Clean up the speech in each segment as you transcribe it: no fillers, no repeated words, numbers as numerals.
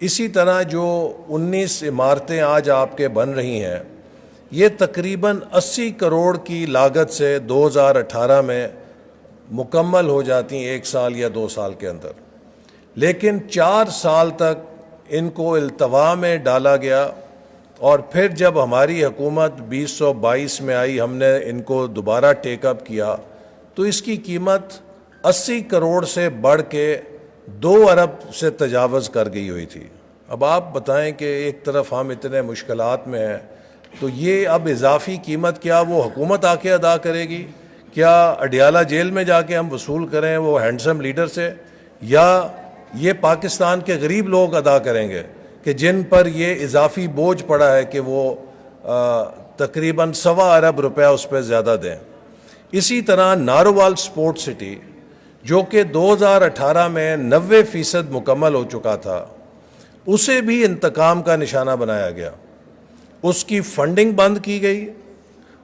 اسی طرح جو 19 عمارتیں آج آپ کے بن رہی ہیں، یہ تقریباً 80 کروڑ کی لاگت سے 2018 میں مکمل ہو جاتی ہیں، 1 سال یا 2 سال کے اندر، لیکن 4 سال تک ان کو التوا میں ڈالا گیا، اور پھر جب ہماری حکومت 2022 میں آئی، ہم نے ان کو دوبارہ ٹیک اپ کیا تو اس کی قیمت 80 کروڑ سے بڑھ کے 2 ارب سے تجاوز کر گئی ہوئی تھی۔ اب آپ بتائیں کہ ایک طرف ہم اتنے مشکلات میں ہیں، تو یہ اب اضافی قیمت کیا وہ حکومت آ کے ادا کرے گی؟ کیا اڈیالہ جیل میں جا کے ہم وصول کریں وہ ہینڈسم لیڈر سے، یا یہ پاکستان کے غریب لوگ ادا کریں گے کہ جن پر یہ اضافی بوجھ پڑا ہے کہ وہ تقریباً 1.25 ارب روپے اس پہ زیادہ دیں؟ اسی طرح نارووال سپورٹ سٹی جو کہ 2018 میں 90% مکمل ہو چکا تھا، اسے بھی انتقام کا نشانہ بنایا گیا، اس کی فنڈنگ بند کی گئی،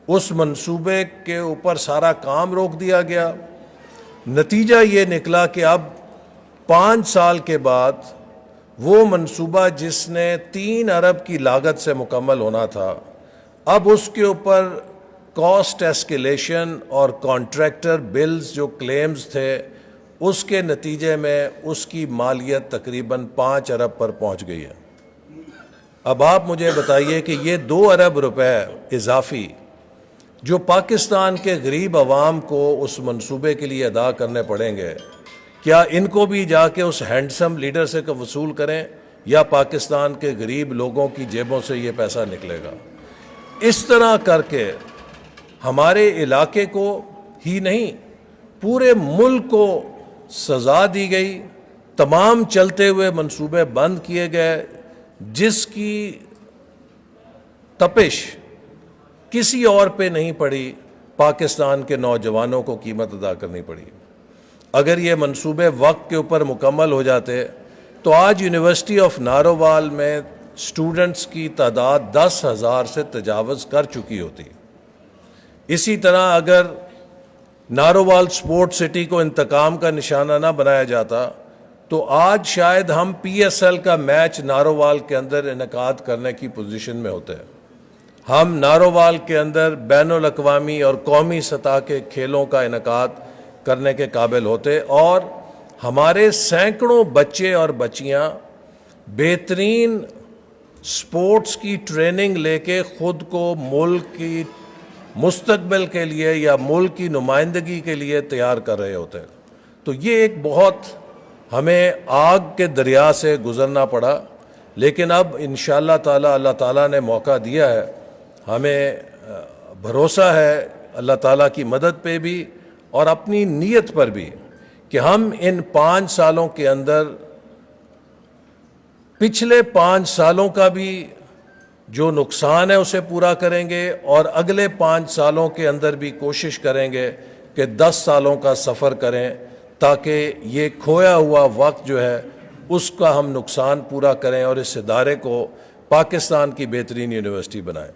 اس منصوبے کے اوپر سارا کام روک دیا گیا۔ نتیجہ یہ نکلا کہ اب 5 سال کے بعد وہ منصوبہ جس نے 3 ارب کی لاگت سے مکمل ہونا تھا، اب اس کے اوپر کاسٹ ایسکیلیشن اور کانٹریکٹر بلز جو کلیمز تھے، اس کے نتیجے میں اس کی مالیت تقریباً 5 ارب پر پہنچ گئی ہے۔ اب آپ مجھے بتائیے کہ یہ 2 ارب روپے اضافی جو پاکستان کے غریب عوام کو اس منصوبے کے لیے ادا کرنے پڑیں گے، کیا ان کو بھی جا کے اس ہینڈسم لیڈر سے وصول کریں، یا پاکستان کے غریب لوگوں کی جیبوں سے یہ پیسہ نکلے گا؟ اس طرح کر کے ہمارے علاقے کو ہی نہیں، پورے ملک کو سزا دی گئی، تمام چلتے ہوئے منصوبے بند کیے گئے، جس کی تپش کسی اور پہ نہیں پڑی، پاکستان کے نوجوانوں کو قیمت ادا کرنی پڑی۔ اگر یہ منصوبے وقت کے اوپر مکمل ہو جاتے تو آج یونیورسٹی آف نارووال میں سٹوڈنٹس کی تعداد 10,000 سے تجاوز کر چکی ہوتی۔ اسی طرح اگر نارووال سپورٹ سٹی کو انتقام کا نشانہ نہ بنایا جاتا تو آج شاید ہم PSL کا میچ نارووال کے اندر انعقاد کرنے کی پوزیشن میں ہوتے ہیں، ہم نارووال کے اندر بین الاقوامی اور قومی سطح کے کھیلوں کا انعقاد کرنے کے قابل ہوتے، اور ہمارے سینکڑوں بچے اور بچیاں بہترین سپورٹس کی ٹریننگ لے کے خود کو ملک کی مستقبل کے لیے یا ملک کی نمائندگی کے لیے تیار کر رہے ہوتے ہیں۔ تو یہ ایک بہت ہمیں آگ کے دریا سے گزرنا پڑا، لیکن اب انشاءاللہ تعالی اللہ تعالیٰ نے موقع دیا ہے، ہمیں بھروسہ ہے اللہ تعالیٰ کی مدد پہ بھی اور اپنی نیت پر بھی کہ ہم ان 5 سالوں کے اندر پچھلے 5 سالوں کا بھی جو نقصان ہے اسے پورا کریں گے، اور اگلے 5 سالوں کے اندر بھی کوشش کریں گے کہ 10 سالوں کا سفر کریں، تاکہ یہ کھویا ہوا وقت جو ہے اس کا ہم نقصان پورا کریں اور اس ادارے کو پاکستان کی بہترین یونیورسٹی بنائیں۔